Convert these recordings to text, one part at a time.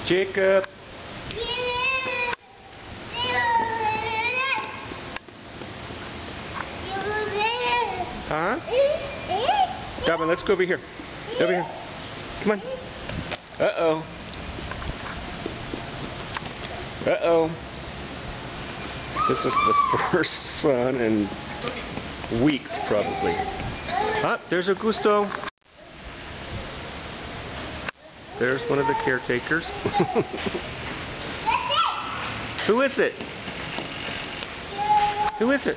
Jacob. Huh? Dobbin, let's go over here. Over here. Come on. Uh-oh. Uh-oh. This is the first sun in weeks, probably. Ah, there's Augusto. There's one of the caretakers. Who is it? Who is it?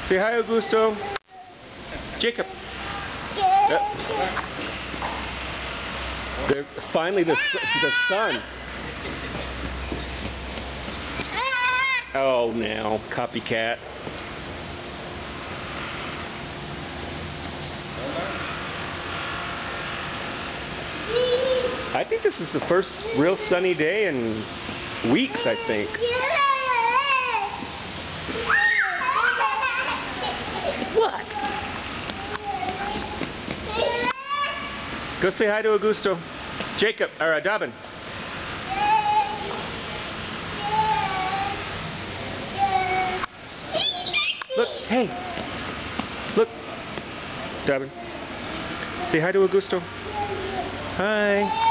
Say hi, Augusto. Jacob. Finally, the sun. Oh, now copycat. I think this is the first real sunny day in weeks, I think. What? Go say hi to Augusto. Jacob, or Dobbin. Look, hey. Look. Dobbin. Say hi to Augusto. Hi.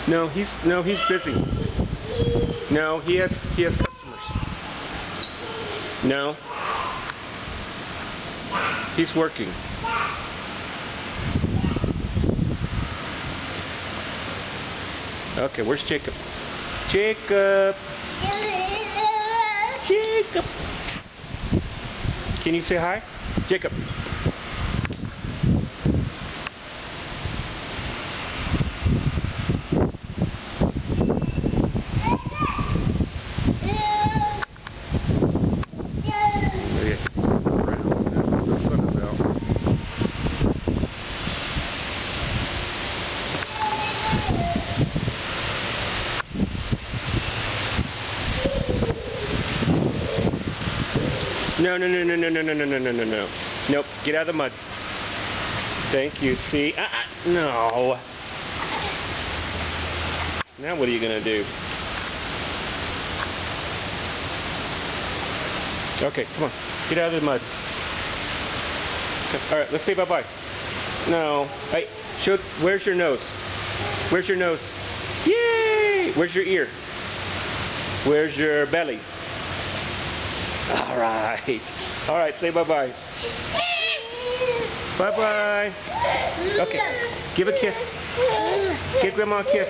No, he's busy. No, he has customers. No. He's working. Okay, where's Jacob? Jacob. Jacob. Can you say hi? Jacob. No. Nope. Get out of the mud. Thank you. See? No. Now what are you going to do? Okay, come on. Get out of the mud. Okay. All right, let's say bye-bye. No. Hey, where's your nose? Where's your nose? Yay! Where's your ear? Where's your belly? All right. All right, say bye-bye. Bye-bye. Okay, give a kiss. Give Grandma a kiss.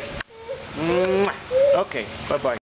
Okay, bye-bye.